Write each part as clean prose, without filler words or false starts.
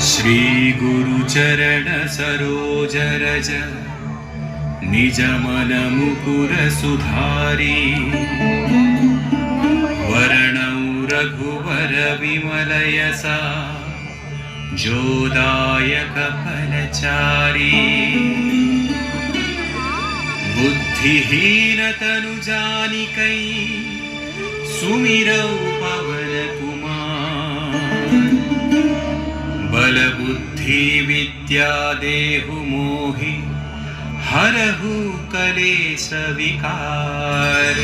श्री गुरु चरण सरोज रज निज मन मुकुर सुधारी वर्णौ रघुवर विमल यसा जोदायक फलचारी बुद्धिहीन तनु जानिकै सुमिरौ पवन कुमार बल बुद्धि विद्या देहु मोहि हरहु कलेश विकार।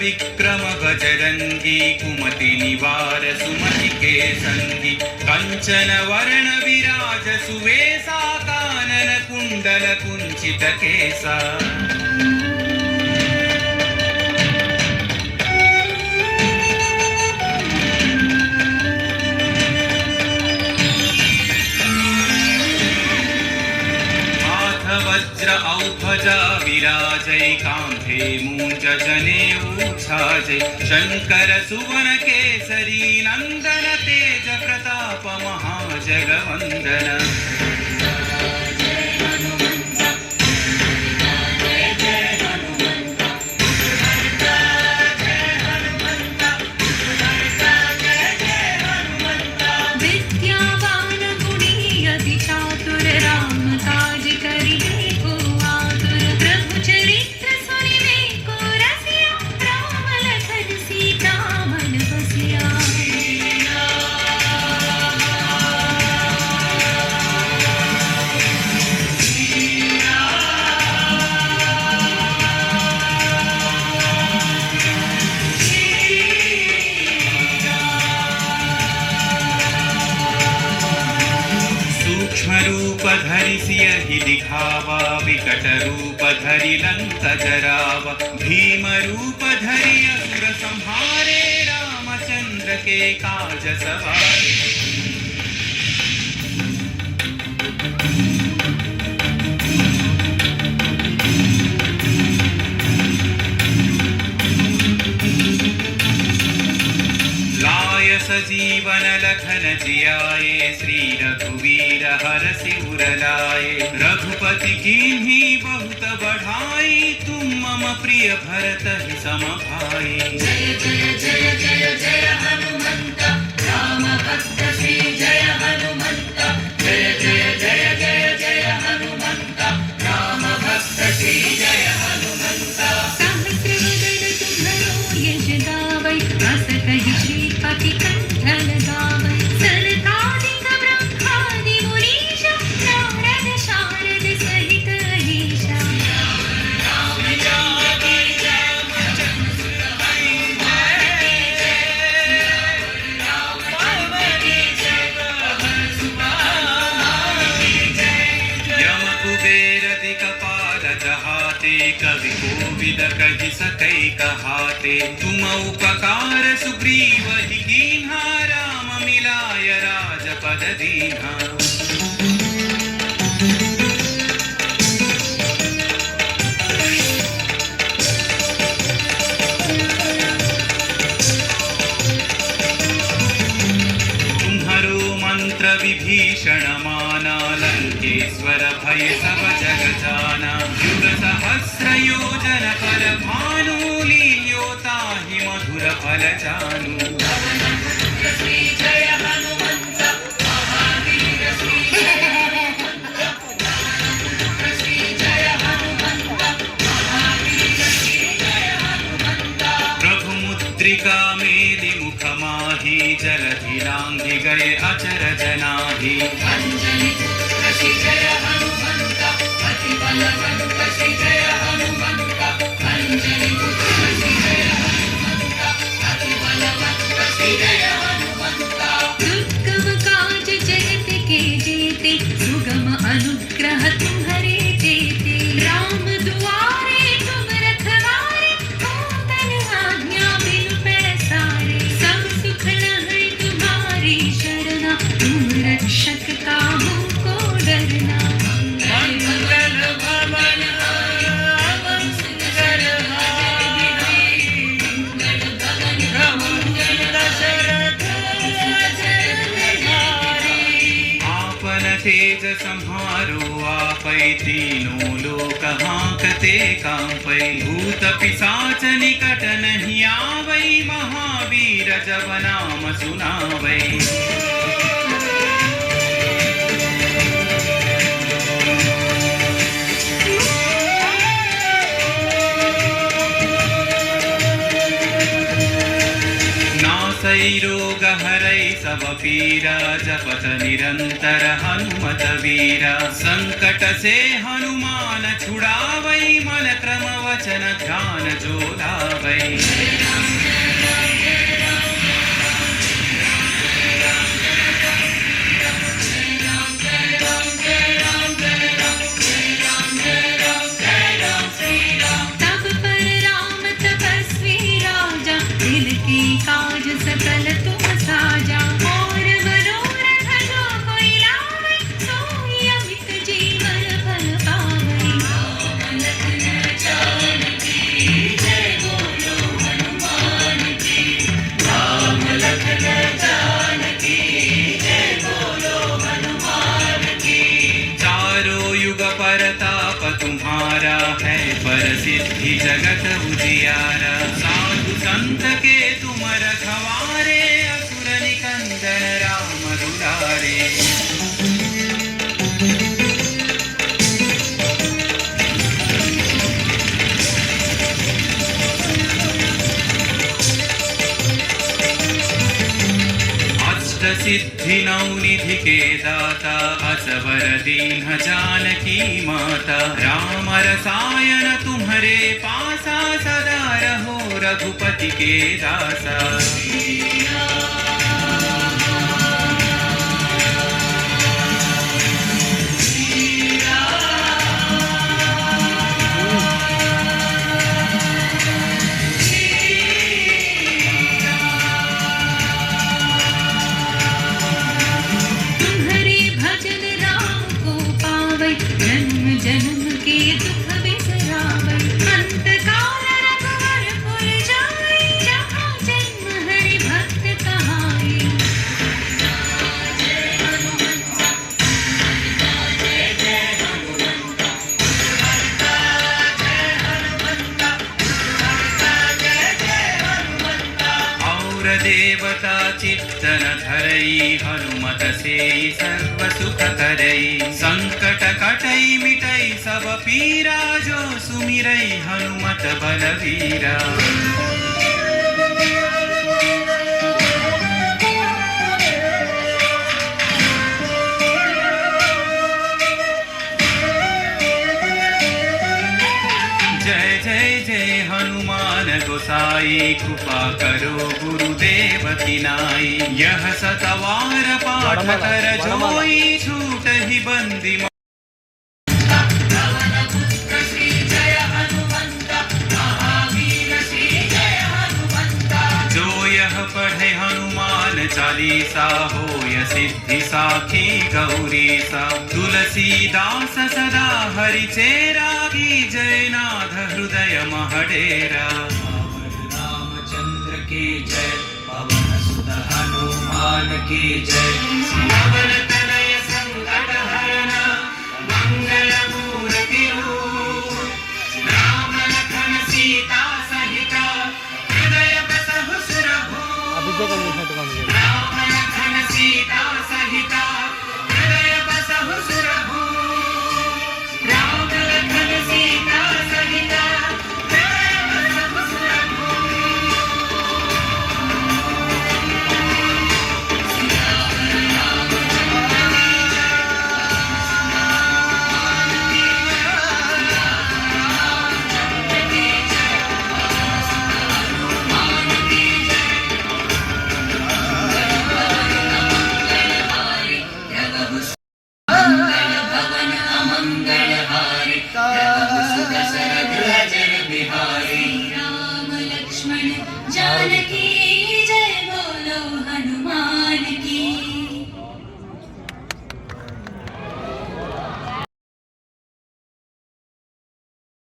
विक्रम बजरंगी कुमति निवार सुमति के संगी कंचन वर्ण विराज सुवेशा कानन कुंडल कुंचित केसा। वज्र औभजा विराजै कांधे मूंज जनेऊ छाजै शंकर सुवन केसरी नंदन तेज प्रताप महाजगवंदन। रूप धरि सियहि दिखावा विकट रूप धरि लंक जरावा भीम रूप धरि असुर संहारे रामचंद्र के काज सवारे। सजीवन लखन जियाए श्री रघुवीर हरषि उर लाए रघुपति कीन्ही बहुत बढ़ाई तुम मम प्रिय भरत ही सम भाई। जय जय जय जय जय हनुमंत राम भक्त श्री जय हनुमंत जय जय जय जय जय हनुमंत राम भक्त श्री जय हनुमंत। सहस्रवदन तुम्हरो यश गावै अस कहि श्रीपति कंठन गावै सनकादिक ब्रह्मादि मुनीश नारद शारद सहित अहीशा। राम जानकी जय रामचंद्र हरि की जय राम जानकी जय हनुमान की जय। यम कुबेर दिक्पाल जहाते कवि कोविद कहि सकै कहाते तुम उपकार सुग्रीव ही कीन्हा राम मिलाय राजपद दीन्हा। तुम्हारो मंत्र विभीषण माना लंकेश्वर भय सब जग जाना युग सहस्र योजन पर भानु लील्योता ही मधुर फल जानू। श्री जय हनुमंत महावीर श्री जय हनुमंत श्री जय हनुमंत महावीर श्री जय हनुमंत। प्रभु मुद्रिका मेलि मुख माही जलधि लांघि गए अचरज नाही। अंजनी पुत्र श्री जय हनुमंत, अति बलवंत श्री जय हनुमंत। अंजनी पुत्र श्री जय हनुमंत, अति बलवंत श्री जय हनुमंत। दुर्गम काज जगत के जेते, सुगम अनुग्रह तुम्हारे देते। राम दुआरे तुम रखवारे, होतन आज्ञा बिनु पैसारे। सब सुख लहै तुम्हारी शरणा, तुम रक्षक काहू को डरना। मंगल भवन अवं सुंदर हारी, मंगल भवन मंगल दशरथ अजर हारी। आपन तेज सम्हारो आपै, तीनों लोक हांकते कांपै। भूत पिशाच निकट नहीं आवै, महावीर जब नाम सुनावै। नासै रोग हरै सब पीरा, जपत निरंतर हनुमत वीरा। संकट से हनुमान छुड़ावै, मन क्रम वचन ध्यान जो लावै। तब पर राम तपस्वी राजा, तिनके काज सकल तुम साजा। और मनोरथ जो कोई लावै, सोई अमित जीवन फल पावै। राम लखन जानकी जय बोलो हनुमान की। राम लखन जानकी जय बोलो हनुमान की। चारों युग परताप तुम्हारा है, प्रसिद्धि जगत उजियारा। साधु संत के तुम रखवारे, असुर निकंदन राम दुलारे। अष्ट सिद्धि नौ निधि के दाता, असवर दीन जानकी माता। राम रसायन तुम्हारे पासा, सदा रहो रघुपति के दासा। तुम्हारे भजन राम को पावै, जन्म जन्म के दुख बिसरावै। अंत काल रघुवरपुर जाई, जहाँ जन्म हरि भक्त कहाई। जय हनुमंत, जय जय हनुमंत। जय हनुमंत, जय जय हनुमंत। और देवता चित्तन धरई, हनुमत से सर्व सुख करई। संकट कटई मिटई सब पीरा, जो सुमिरई हनुमत बलवीरा। जय जय जय हनुमान गोसाई, कृपा करो गुरुदेव की नाई। यह सतवार पाठ कर जोई, छूट ही बंदी। पवन पुत्र श्री जय हनुमंत, महावीर श्री जय हनुमंत। जो यह पढ़े हनुमान चालीसा, होय सिद्धि साखी गौरीसा। तुलसीदास सदा हरि चेरा, की जय नाथ हृदय महडेरा। रामचंद्र की जय, पवन सुत हनुमान की जय।